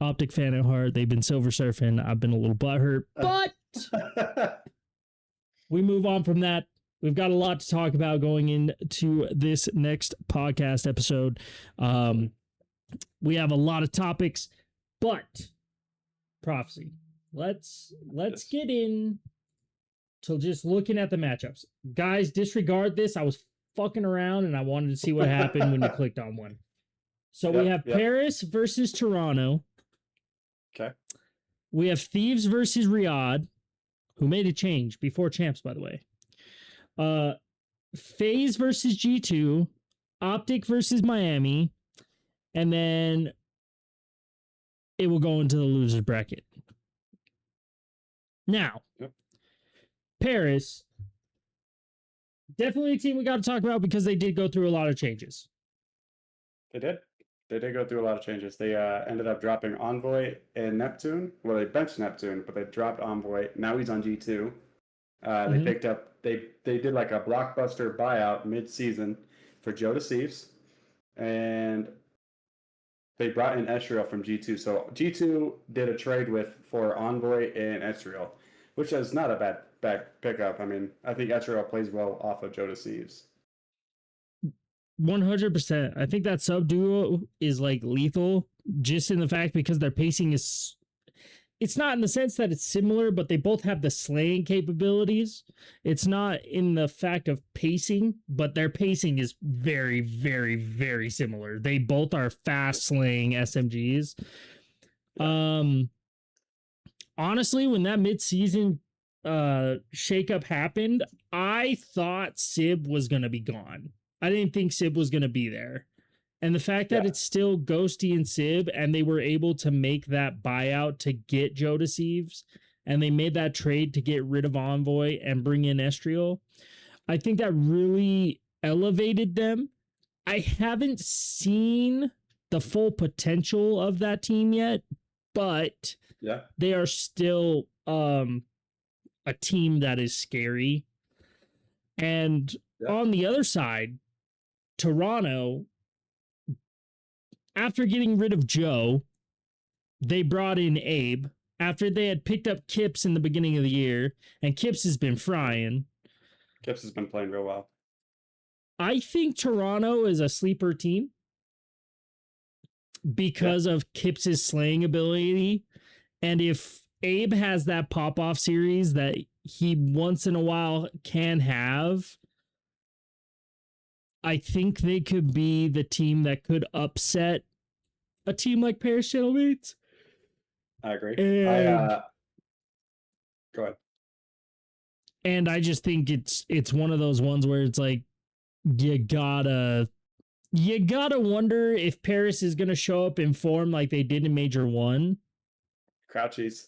Optic fan at heart. They've been Silver Surfing. I've been a little butthurt, but we move on from that. We've got a lot to talk about going into this next podcast episode. We have a lot of topics, but Prophecy. Let's get in to just looking at the matchups. Guys, disregard this. I was fucking around and I wanted to see what happened when you clicked on one. So we have Paris versus Toronto. Okay. We have Thieves versus Riyadh, who made a change before Champs, by the way. FaZe versus G2, Optic versus Miami, and then it will go into the losers bracket. Now, Paris, definitely a team we got to talk about because they did go through a lot of changes. They did. They did go through a lot of changes. They ended up dropping Envoy and Neptune. Well, they benched Neptune, but they dropped Envoy. Now he's on G2. They picked up, they did like a blockbuster buyout mid-season for Joe Deceives, and they brought in Ezreal from G2. So G2 did a trade for Envoy and Ezreal, which is not a bad pickup. I mean, I think Ezreal plays well off of Joe Deceives. 100%. I think that sub duo is like lethal just in the fact because their pacing is, it's not in the sense that it's similar, but they both have the slaying capabilities. It's not in the fact of pacing, but their pacing is very, very, very similar. They both are fast slaying SMGs. Honestly, when that mid-season shakeup happened, I thought Sib was going to be gone. I didn't think Sib was going to be there. And the fact that it's still Ghosty and Sib, and they were able to make that buyout to get Joe Deceives, and they made that trade to get rid of Envoy and bring in Ezreal, I think that really elevated them. I haven't seen the full potential of that team yet, but they are still a team that is scary. And on the other side, Toronto, after getting rid of Joe, they brought in Abe after they had picked up Kips in the beginning of the year, and Kips has been frying. Kips has been playing real well. I think Toronto is a sleeper team because of Kips's slaying ability. And if Abe has that pop-off series that he once in a while can have, I think they could be the team that could upset a team like Paris Gentlemates. I agree. And, go ahead. And I just think it's one of those ones where it's like you gotta wonder if Paris is gonna show up in form like they did in Major 1. Crouchies.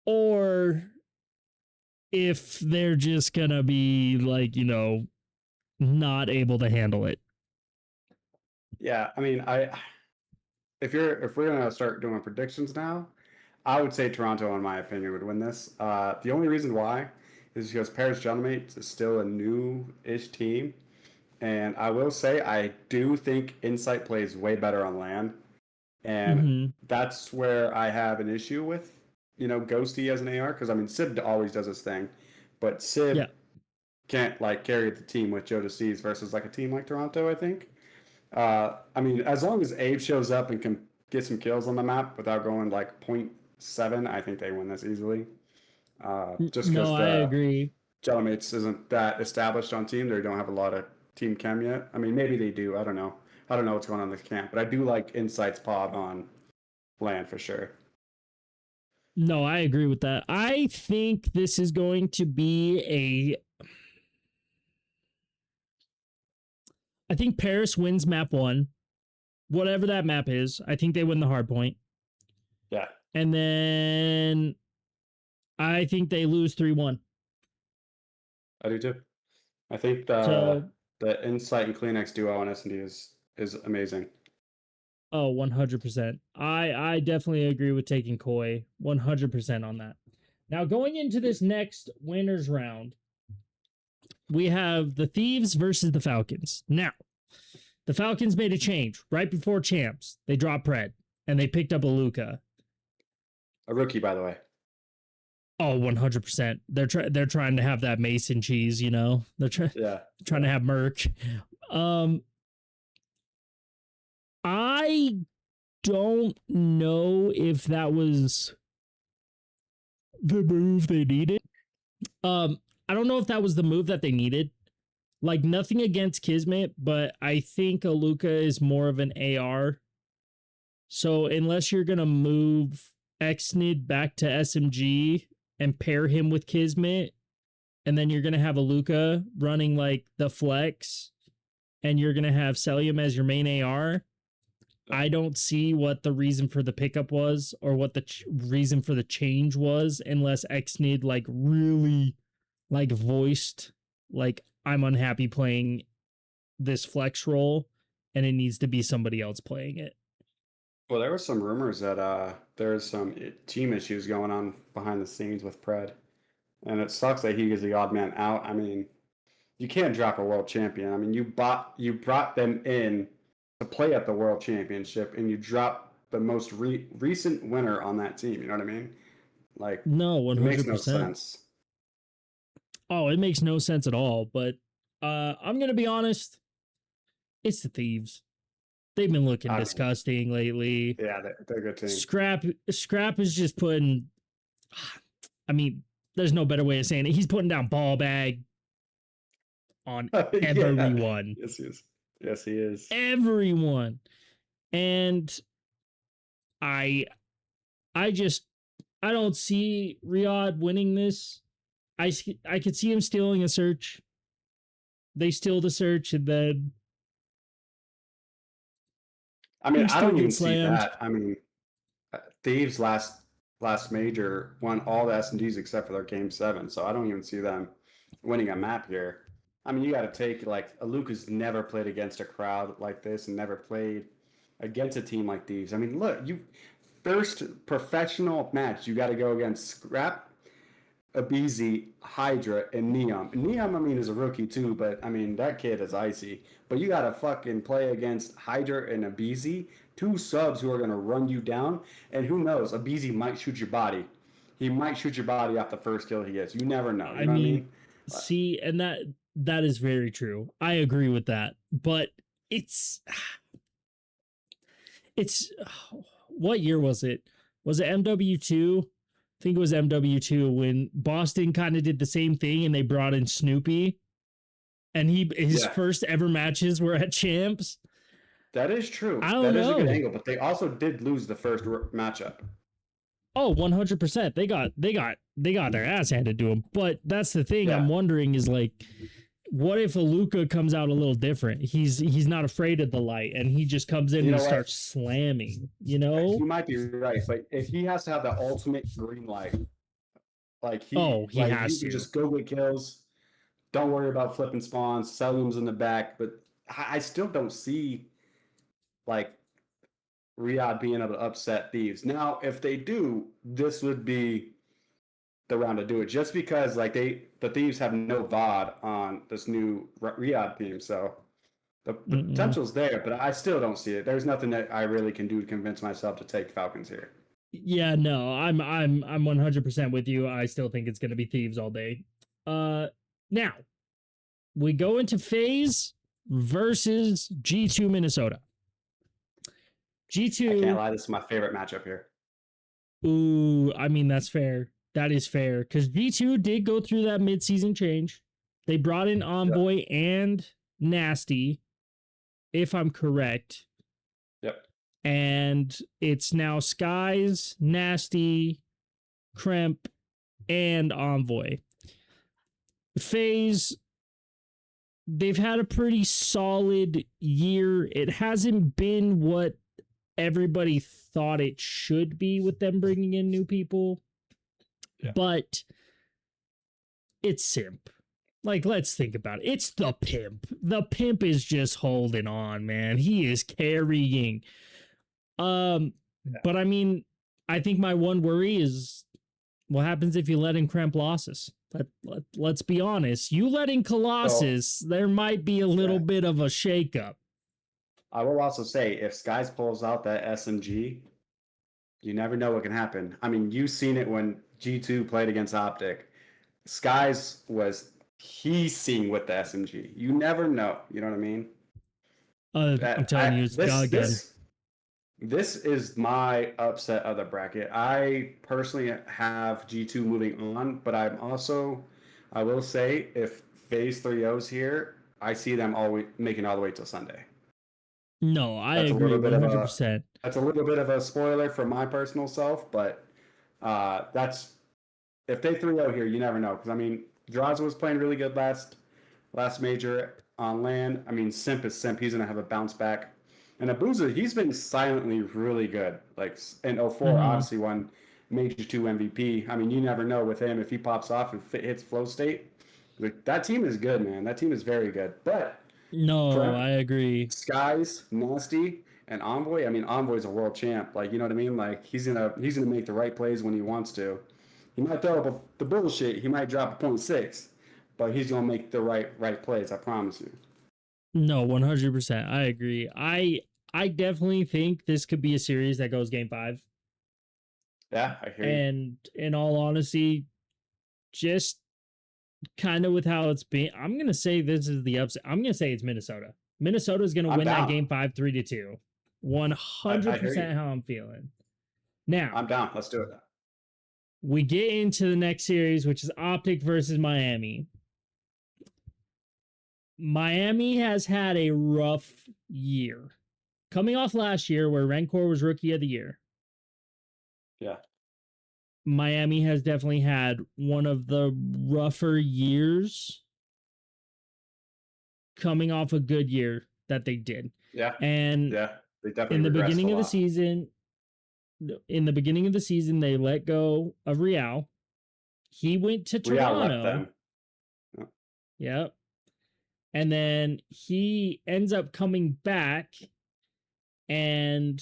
Or if they're just gonna be like, not able to handle it. Yeah, I mean, if we're gonna start doing predictions now, I would say Toronto, in my opinion, would win this. The only reason why is because Paris Gentlemates is still a new-ish team, and I will say I do think Insight plays way better on land, and that's where I have an issue with Ghosty as an AR, because I mean Sib always does his thing, but Sib can't like carry the team with Joe Deceives versus like a team like Toronto, I think. I mean, as long as Abe shows up and can get some kills on the map without going like 0.7, I think they win this easily. Just because I agree. Gentleman's isn't that established on team. They don't have a lot of team chem yet. I mean, maybe they do. I don't know. I don't know what's going on in this camp, but I do like Insight's pod on land for sure. No, I agree with that. I think this is going to be I think Paris wins map 1. Whatever that map is, I think they win the hard point. Yeah. And then I think they lose 3-1. I do too. I think the Insight and Kleenex duo on S&D is amazing. Oh, 100%. I definitely agree with taking Koi 100% on that. Now, going into this next winners round, we have the Thieves versus the Falcons. Now, the Falcons made a change right before Champs. They dropped Pred. and they picked up a Luka. A rookie, by the way. Oh, 100%. They're trying to have that Mason cheese, you know. They're trying to have Merc. I don't know if that was the move they needed. I don't know if that was the move that they needed. Like, nothing against Kismet, but I think Aluka is more of an AR. So unless you're gonna move Xnid back to SMG and pair him with Kismet, and then you're gonna have Aluka running like the flex, and you're gonna have Celium as your main AR. I don't see what the reason for the pickup was, or what the reason for the change was, unless Xnid like really like voiced like, I'm unhappy playing this flex role and it needs to be somebody else playing it. Well, there were some rumors that there's some team issues going on behind the scenes with Pred. And it sucks that he is the odd man out. I mean, you can't drop a world champion. I mean, you brought them in to play at the world championship, and you drop the most recent winner on that team. You know what I mean? Like, no, 100%. It makes no sense. Oh, it makes no sense at all. But I'm gonna be honest, it's the Thieves. They've been looking disgusting lately. Yeah, they're a good team. Scrap is just putting. I mean, there's no better way of saying it. He's putting down ball bag on everyone. Yes, he is. Yes, he is. Everyone. And I don't see Riyadh winning this. I could see him stealing a search. They steal the search, and then I mean, I don't even see that. I mean, Thieves last major won all the S&Ds except for their game 7, so I don't even see them winning a map here. I mean, you got to take, like, Luca's never played against a crowd like this and never played against a team like Thieves. I mean, look, first professional match, you got to go against Scrap, Abizi, Hydra, and Neom. Neom, I mean, is a rookie too, but I mean, that kid is icy. But you got to fucking play against Hydra and Abizi, 2 subs who are going to run you down. And who knows, Abizi might shoot your body. He might shoot your body off the first kill he gets. You never know. You know what I mean? See, and that is very true. I agree with that. But it's what year was it? Was it MW2? I think it was MW2 when Boston kind of did the same thing and they brought in Snoopy, and his first ever matches were at Champs. That is true. That is a good angle, but they also did lose the first matchup. Oh, 100%. They got their ass handed to them. But that's the thing I'm wondering is, like, what if Aluka comes out a little different? He's not afraid of the light, and he just comes in and starts slamming, you know? You might be right, but if he has to have the ultimate green light, like he has to just go get kills, don't worry about flipping spawns, Celium's in the back, but I still don't see, like, Riyadh being able to upset Thieves. Now, if they do, this would be the round to do it, just because like the Thieves have no VOD on this new Riyadh team, so the potential's there, but I still don't see it. There's nothing that I really can do to convince myself to take Falcons here. Yeah, no, I'm 100% with you. I still think it's going to be Thieves all day. Now we go into FaZe versus G2 Minnesota. G2. I can't lie, this is my favorite matchup here. Ooh, I mean, that's fair. That is fair, because G2 did go through that mid-season change. They brought in Envoy and Nasty, if I'm correct. Yep. And it's now Skies, Nasty, Kremp, and Envoy. FaZe, they've had a pretty solid year. It hasn't been what everybody thought it should be with them bringing in new people. But it's Simp. Like, let's think about it. It's the Pimp. The Pimp is just holding on, man. He is carrying. But I mean, I think my one worry is what happens if you let in Kremp losses. Let's be honest. You let in Colossus, there might be a little bit of a shakeup. I will also say, if Skies pulls out that SMG, You never know what can happen. I mean, you've seen it when G2 played against Optic. Skies was he's with the SMG. You never know. You know what I mean? I'm That telling you, it's this God gun. this is my upset of the bracket. I personally have G2 moving on, but I will say if Phase 3-0's here, I see them always making all the way till Sunday. No, I That's a agree little bit of a 100%. that's a little bit of a spoiler for my personal self, but that's if they 3-0 here, you never know. Because I mean, Draza was playing really good last major on land. I mean, Simp is Simp. He's gonna have a bounce back. And Abuza, he's been silently really good. Like in 04, Mm-hmm. obviously won Major 2 MVP. I mean, you never know with him if he pops off and hits flow state. Like, that team is good, man. That team is very good. But No, Prep, I agree. Skies, Nasty, and Envoy. I mean, Envoy's a world champ. Like, you know what I mean? Like, he's gonna make the right plays when he wants to. He might throw up the bullshit. He might drop a .6, but he's gonna make the right plays. I promise you. No, 100%. I agree. I definitely think this could be a series that goes game 5. Yeah, I hear you. And in all honesty, just kind of with how it's been, I'm going to say this is the upset. I'm going to say it's Minnesota. Minnesota is going to I'm win that down. game 5 3-2. I hear 100% you. how I'm feeling. Now, I'm down. Let's do it. we get into the next series, which is Optic versus Miami. Miami has had a rough year. Coming off last year where Rancor was rookie of the year. Yeah. Miami has definitely had one of the rougher years coming off a good year that they did. Yeah. And Yeah. They definitely in the regressed beginning a of the lot. season, they let go of Real. He went to Real left Toronto. them. Yep. And then he ends up coming back and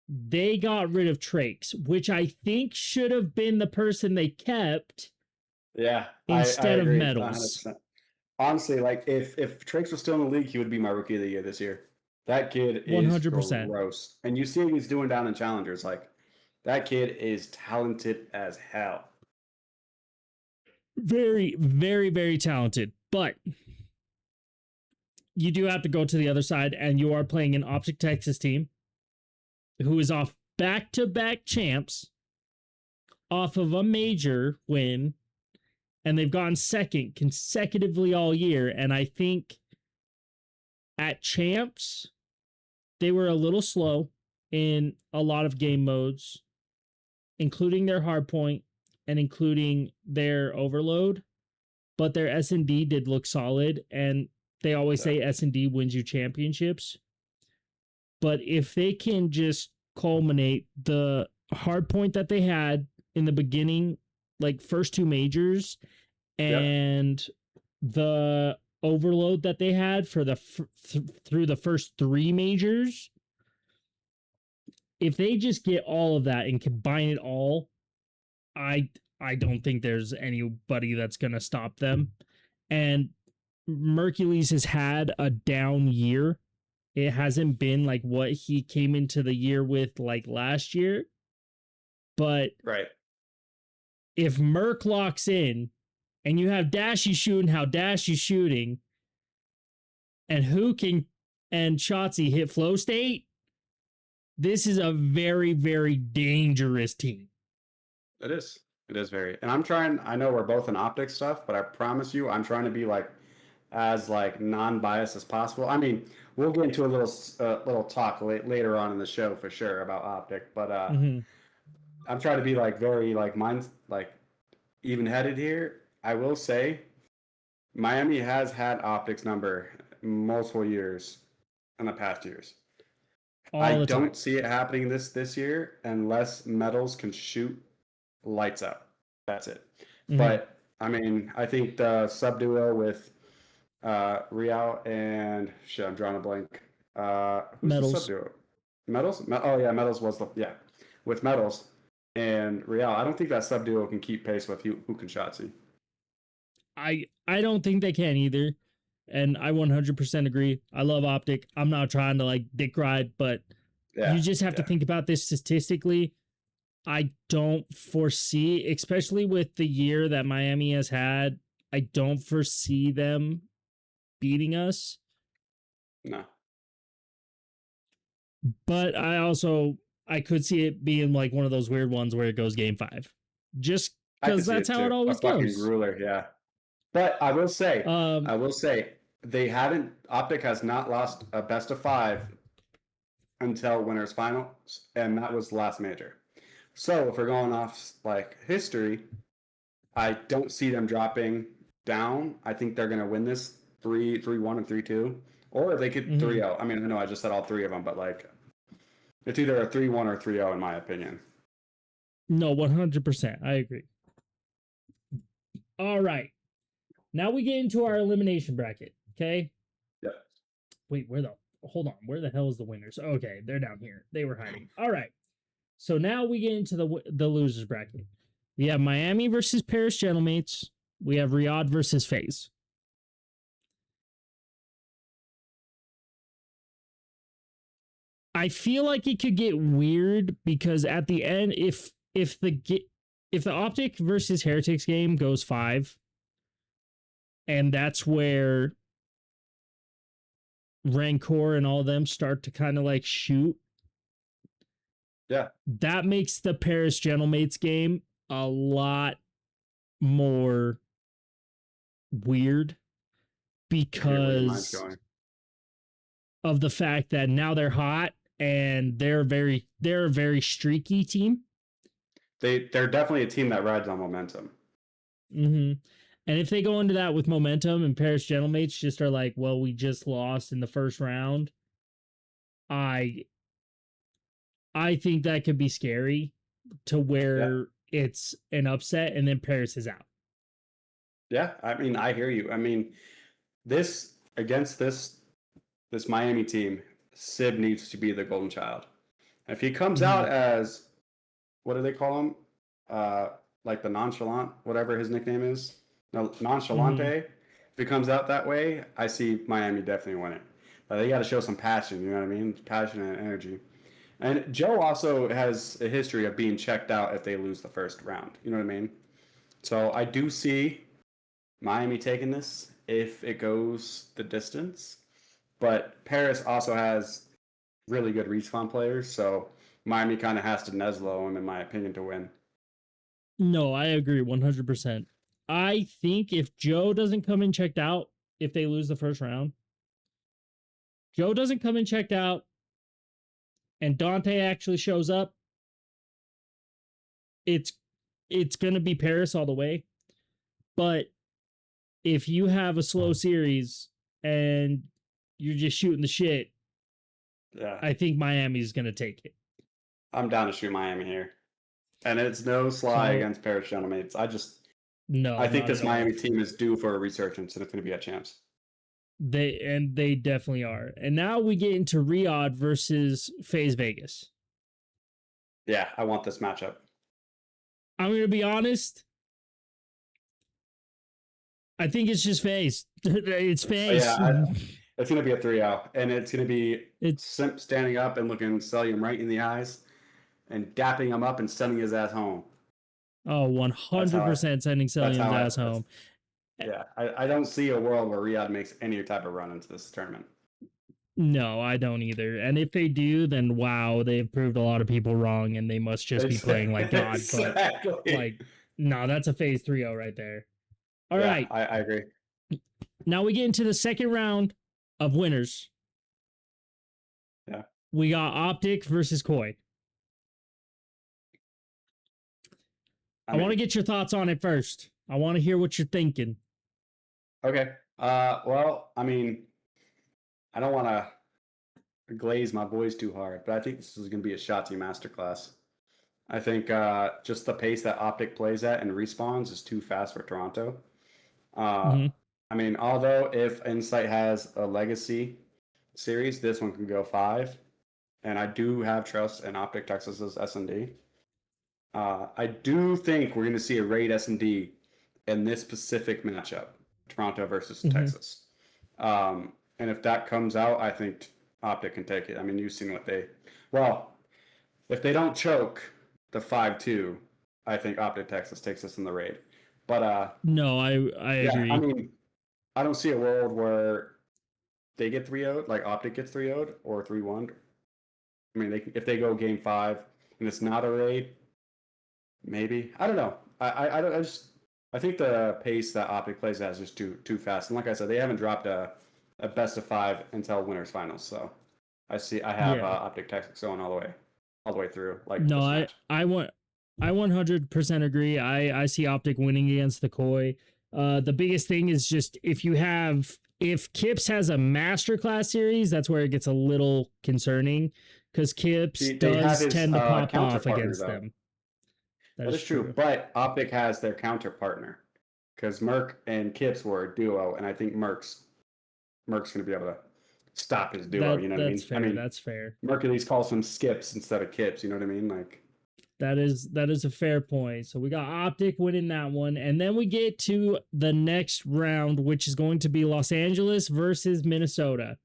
they got rid of Trakes, which I think should have been the person they kept Yeah, I instead of agree Metals. 100%. Honestly, like if Trakes was still in the league, he would be my rookie of the year this year. That kid is 100%. gross. And you see what he's doing down in challengers. Like, that kid is talented as hell. Very, very, very talented. But you do have to go to the other side, and you are playing an Optic Texas team who is off back-to-back champs, off of a major win, and they've gone second consecutively all year. And I think at champs, they were a little slow in a lot of game modes, including their hardpoint and including their overload. But their S&D did look solid, and they always say S&D wins you championships. But if they can just culminate the hard point that they had in the beginning, like first 2 majors, and the overload that they had for the through the first 3 majors, if they just get all of that and combine it all, I don't think there's anybody that's going to stop them. And Mercules has had a down year. It hasn't been like what he came into the year with like last year. But Right. if Merc locks in and you have Dashy shooting how Dashy's shooting, and Shotzi hit flow state, this is a very, very dangerous team. It is. It is very. And I know we're both in optic stuff, but I promise you, I'm trying to be like as like non-biased as possible. I mean, we'll get into a little talk later on in the show for sure about optic, but I'm trying to be like very like even-headed here. I will say Miami has had optics number multiple years in the past years. I don't see it happening this year unless Metals can shoot lights out. That's it. But I mean, I think the sub duo with Real and shit, I'm drawing a blank. Who's Metals. the sub duo? Metals? Oh yeah, Metals was with Metals and Real. I don't think that sub duo can keep pace with who can Shotzi. I don't think they can either. And I 100% agree. I love Optic. I'm not trying to like dick ride, but you just have to think about this statistically. I don't foresee, especially with the year that Miami has had, I don't foresee them beating us. No. But I could see it being like one of those weird ones where it goes game 5. Just I could because see that's it how it too. A always fucking goes. grueler, yeah. But I will say, Um, they haven't. Optic has not lost a best of 5 until winners finals, and that was the last major. So if we're going off like history, I don't see them dropping down. I think they're gonna win this 3-1 and 3-2, or they could mhm. 3-0. I mean, I know I just said all three of them, but like it's either a 3-1 or 3-0 in my opinion. No, 100%. I agree. All right. Now we get into our elimination bracket. Okay. Yeah. Wait, hold on. Where the hell is the winners? Okay, they're down here. They were hiding. All right. So now we get into the losers bracket. We have Miami versus Paris Gentlemates. We have Riyadh versus FaZe. I feel like it could get weird because at the end, if the Optic versus Heretics game goes 5, and that's where Rancor and all of them start to kind of like shoot, Yeah. that makes the Paris Gentlemates game a lot more weird I hear where your mind's because going. of the fact that now they're hot and they're a very streaky team. They're definitely a team that rides on momentum. Mm-hmm. And if they go into that with momentum and Paris Gentlemates just are like, well, we just lost in the first round, I think that could be scary to where it's an upset and then Paris is out. Yeah, I mean, I hear you. I mean, this against this Miami team, Sib needs to be the golden child. If he comes out as what do they call him? Like the nonchalant, whatever his nickname is. No, nonchalante. If he comes out that way, I see Miami definitely winning. But they got to show some passion. You know what I mean? Passion and energy. And Joe also has a history of being checked out if they lose the first round. You know what I mean? So I do see Miami taking this if it goes the distance. But Paris also has really good respawn players, so Miami kind of has to Neslo him, in my opinion, to win. No, I agree 100%. I think if Joe doesn't come in checked out, if they lose the first round, Joe doesn't come in checked out, and Dante actually shows up, it's gonna be Paris all the way. But if you have a slow series and you're just shooting the shit, Yeah, I think Miami's gonna take it. I'm down to shoot Miami here, and it's no sly against Paris Gentlemates. I think this Miami team is due for a resurgence, and it's going to be at Champs. They definitely are. And now we get into Riyadh versus FaZe Vegas. Yeah, I want this matchup. I'm gonna be honest. I think it's just FaZe. It's FaZe. It's going to be a 3-0, and it's going to be Simp standing up and looking Celium right in the eyes and dapping him up and sending his ass home. Oh, 100% sending Celium's ass home. Yeah, I don't see a world where Riyadh makes any type of run into this tournament. No, I don't either. And if they do, then wow, they've proved a lot of people wrong and they must just be playing like God. Exactly. But like, no, that's a phase 3-0 right there. All right. I agree. Now we get into the second round of winners. Yeah. We got Optic versus Koi. I want to get your thoughts on it first. I want to hear what you're thinking. Okay. Well, I mean, I don't want to glaze my boys too hard, but I think this is going to be a Shotzi masterclass. I think just the pace that Optic plays at and respawns is too fast for Toronto. I mean, although if Insight has a legacy series, this one can go 5. And I do have trust in Optic Texas's S&D. I do think we're going to see a raid S&D in this specific matchup, Toronto versus Texas. And if that comes out, I think Optic can take it. I mean, you've seen what if they don't choke, the 5-2, I think Optic Texas takes us in the raid. But No, I yeah, agree. I mean, I don't see a world where they get 3-0'd, like Optic gets 3-0'd or 3-1. I mean, if they go game 5 and it's not a raid, maybe. I don't know. I think the pace that Optic plays at is just too fast. And like I said, they haven't dropped a best of 5 until winners finals. So I have Yeah. Optic Texas going all the way through like No, this match. I 100% agree. I see Optic winning against the Koi. The biggest thing is just if Kips has a masterclass series, that's where it gets a little concerning because Kips They have does his tend to pop counter off partner against though. them. That is true, but Optic has their counter partner because Merc and Kips were a duo, and I think Merc's going to be able to stop his duo. You know what I That's mean? fair. I mean, That's fair. Merc at least calls him Skips instead of Kips. You know what I mean? Like That is a fair point. So we got Optic winning that one, and then we get to the next round, which is going to be Los Angeles versus Minnesota.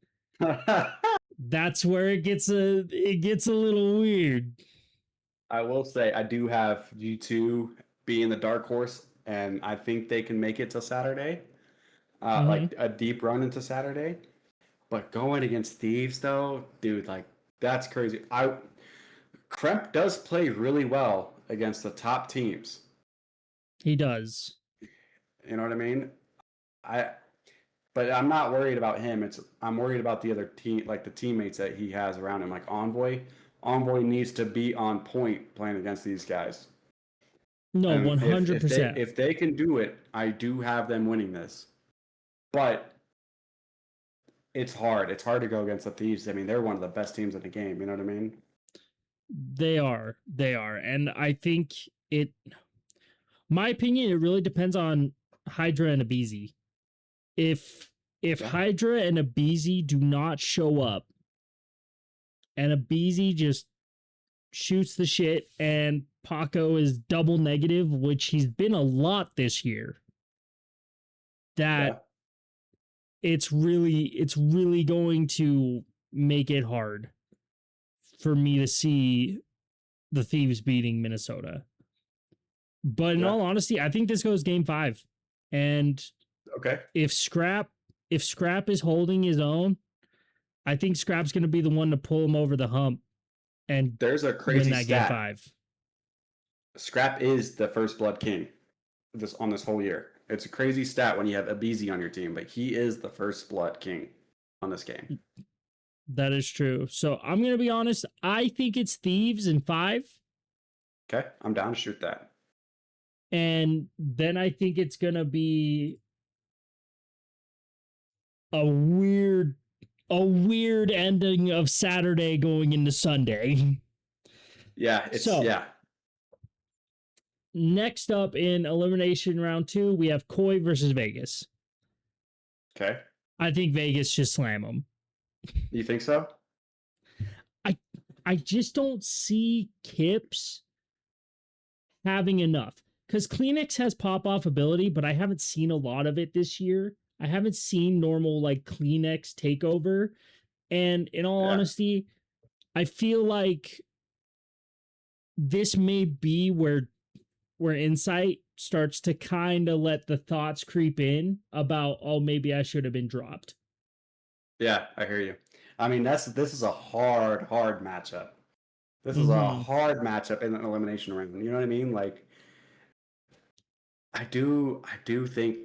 That's where it gets a little weird. I will say I do have G2 being the dark horse, and I think they can make it to Saturday, like a deep run into Saturday. But going against Thieves, though, dude, like that's crazy. Kremp does play really well against the top teams. He does. You know what I mean? I, but I'm not worried about him. I'm worried about the other team, like the teammates that he has around him, like Envoy. Envoy needs to be on point playing against these guys. No, And 100%. if they can do it, I do have them winning this. But it's hard. It's hard to go against the Thieves. I mean, they're one of the best teams in the game. You know what I mean? They are. And I think my opinion, it really depends on Hydra and Abizi. If Hydra and Abizi do not show up and Abizi just shoots the shit and Paco is double negative, which he's been a lot this year, that it's really going to make it hard for me to see the Thieves beating Minnesota. But in all honesty, I think this goes game 5. And if Scrap is holding his own, I think Scrap's going to be the one to pull him over the hump and there's a crazy win that stat. game 5. Scrap is the first blood king on this whole year. It's a crazy stat when you have Abizi on your team, but he is the first blood king on this game. That is true. So I'm going to be honest. I think it's Thieves in 5. Okay, I'm down to shoot that. And then I think it's going to be a weird ending of Saturday going into Sunday. Yeah, Next up in elimination round 2, we have Koi versus Vegas. Okay. I think Vegas should slam them. You think so? I just don't see Kips having enough. Because Kleenex has pop-off ability, but I haven't seen a lot of it this year. I haven't seen normal like Kleenex takeover. And in all honesty, I feel like this may be where Insight starts to kind of let the thoughts creep in about, oh, maybe I should have been dropped. Yeah, I hear you. I mean, this is a hard matchup. This is a hard matchup in an elimination round. You know what I mean? Like, I do think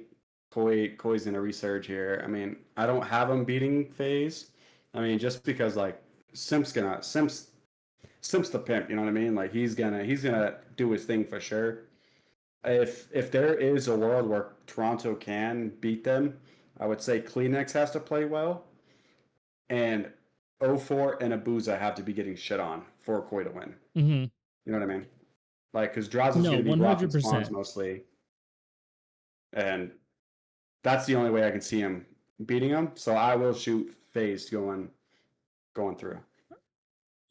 Koi's in a resurge here. I mean, I don't have him beating FaZe. I mean, just because like Simp's the pimp. You know what I mean? Like he's gonna do his thing for sure. If there is a world where Toronto can beat them, I would say Kleenex has to play well, and 04 and Abuza have to be getting shit on for Koi to win. You know what I mean? Like, because Draws is going to be blocking spawns mostly, and that's the only way I can see him beating him. So I will shoot FaZe going through.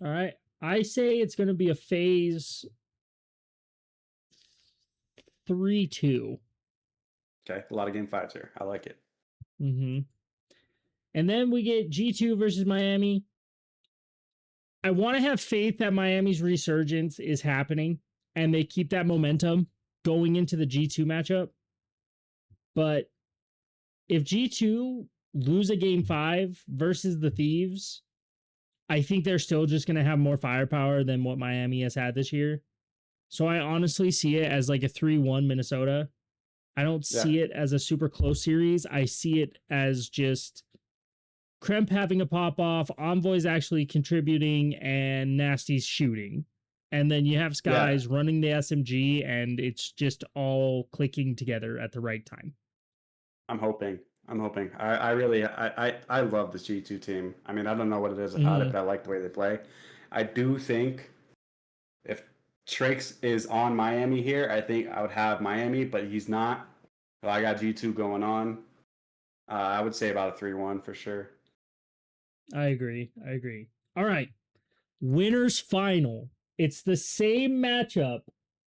All right, I say it's going to be a FaZe 3-2. Okay, a lot of game 5s here. I like it. And then we get G2 versus Miami. I want to have faith that Miami's resurgence is happening. and they keep that momentum going into the G2 matchup. But if G2 lose a game 5 versus the Thieves, I think they're still just going to have more firepower than what Miami has had this year. So I honestly see it as like a 3-1 Minnesota. I don't see it as a super close series. I see it as just Kremp having a pop off, Envoy's actually contributing, and Nasty's shooting. And then you have Skies running the SMG, and it's just all clicking together at the right time. I'm hoping. I really love this G2 team. I mean, I don't know what it is about it, but I like the way they play. I do think if Trix is on Miami here, I think I would have Miami, but he's not. So I got G2 going on. I would say about a 3-1 for sure. I agree. All right. Winners final. It's the same matchup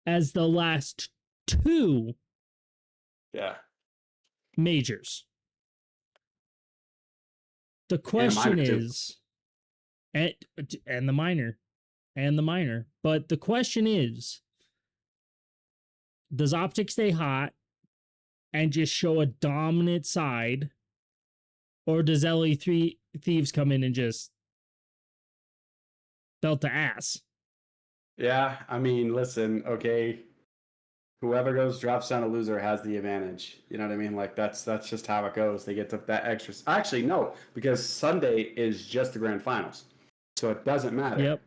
as the last 2 majors. The question is, and the minor. But the question is, does Optic stay hot and just show a dominant side, or does LA3 Thieves come in and just belt the ass? Yeah, I mean, listen, okay, whoever drops down a loser has the advantage. You know what I mean? Like that's just how it goes. They get to that extra. Actually, no, because Sunday is just the grand finals, so it doesn't matter. Yep,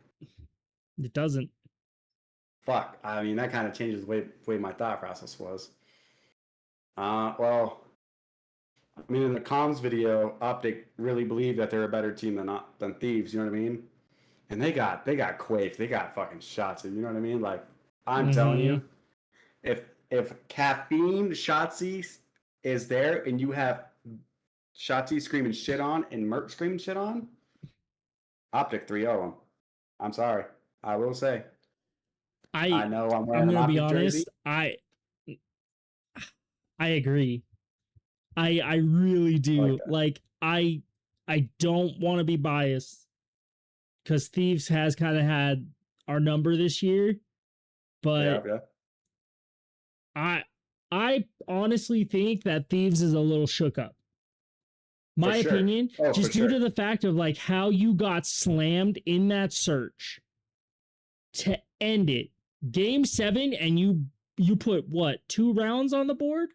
it doesn't. Fuck. I mean, that kind of changes the way my thought process was. Well, I mean, in the comms video, Optic really believed that they're a better team than Thieves. You know what I mean? And they got quaked. They got fucking shots. You know what I mean? Like I'm telling you, if Caffeine Shotzi is there and you have Shotzi screaming shit on and Merc screaming shit on, Optic 3-0 them. I'm sorry. I will say. I know I'm wearing an Optic be honest, jersey. I agree. I really do. Like I don't want to be biased because Thieves has kind of had our number this year, but I honestly think that Thieves is a little shook up. My opinion, just due to the fact of like how you got slammed in that search to end it. Game 7, and you put what, 2 rounds on the board?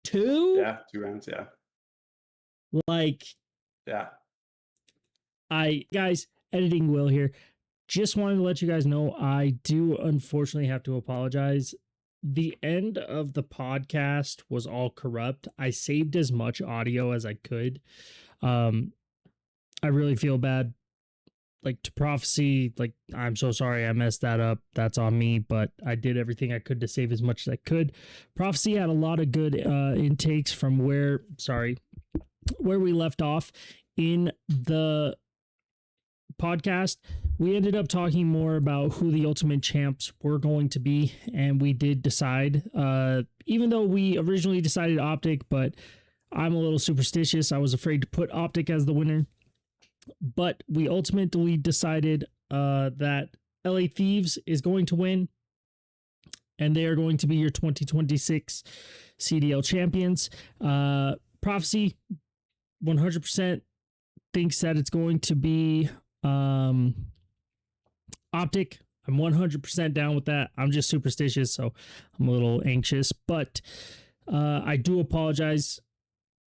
2? Yeah, 2 rounds, yeah. Like, yeah. Guys, editing Will here. Just wanted to let you guys know I do unfortunately have to apologize. The end of the podcast was all corrupt. I saved as much audio as I could. I really feel bad. Like to Prophecy, like I'm so sorry I messed that up. That's on me, but I did everything I could to save as much as I could. Prophecy had a lot of good intakes from where we left off in the podcast. We ended up talking more about who the ultimate champs were going to be, and we did decide, even though we originally decided Optic, but I'm a little superstitious. I was afraid to put Optic as the winner. But we ultimately decided that LA Thieves is going to win, and they are going to be your 2026 CDL champions. Prophecy 100% thinks that it's going to be Optic. I'm 100% down with that. I'm just superstitious, so I'm a little anxious, but I do apologize.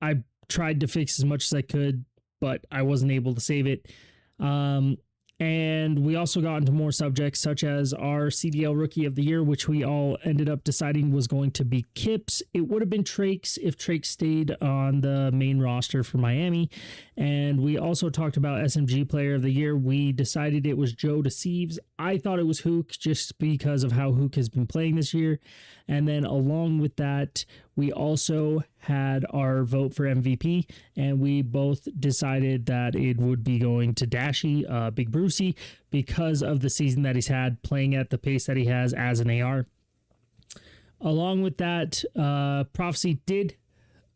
I tried to fix as much as I could, but I wasn't able to save it. And we also got into more subjects such as our CDL Rookie of the Year, which we all ended up deciding was going to be Kips. It would have been Trakes if Trakes stayed on the main roster for Miami. And we also talked about SMG Player of the Year. We decided it was Joe Deceives. I thought it was Hook just because of how Hook has been playing this year. And then along with that, we also had our vote for MVP, and we both decided that it would be going to Dashy, Big Brucey, because of the season that he's had playing at the pace that he has as an AR. Along with that, Prophecy did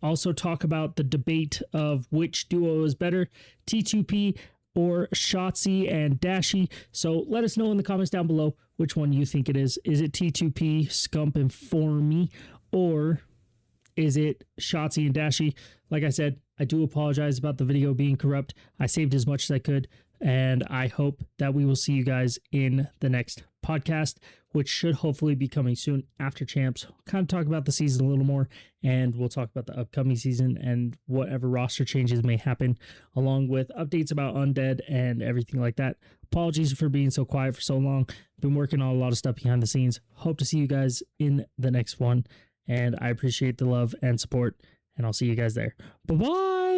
also talk about the debate of which duo is better, T2P or Shotzi and Dashi. So let us know in the comments down below which one you think it is. Is it T2P, Scump, and Formy, or is it Shotzi and Dashi? Like I said, I do apologize about the video being corrupt. I saved as much as I could, and I hope that we will see you guys in the next podcast, which should hopefully be coming soon after Champs. Kind of talk about the season a little more, and we'll talk about the upcoming season and whatever roster changes may happen, along with updates about Undead and everything like that. Apologies for being so quiet for so long. Been working on a lot of stuff behind the scenes. Hope to see you guys in the next one, and I appreciate the love and support, and I'll see you guys there. Bye-bye!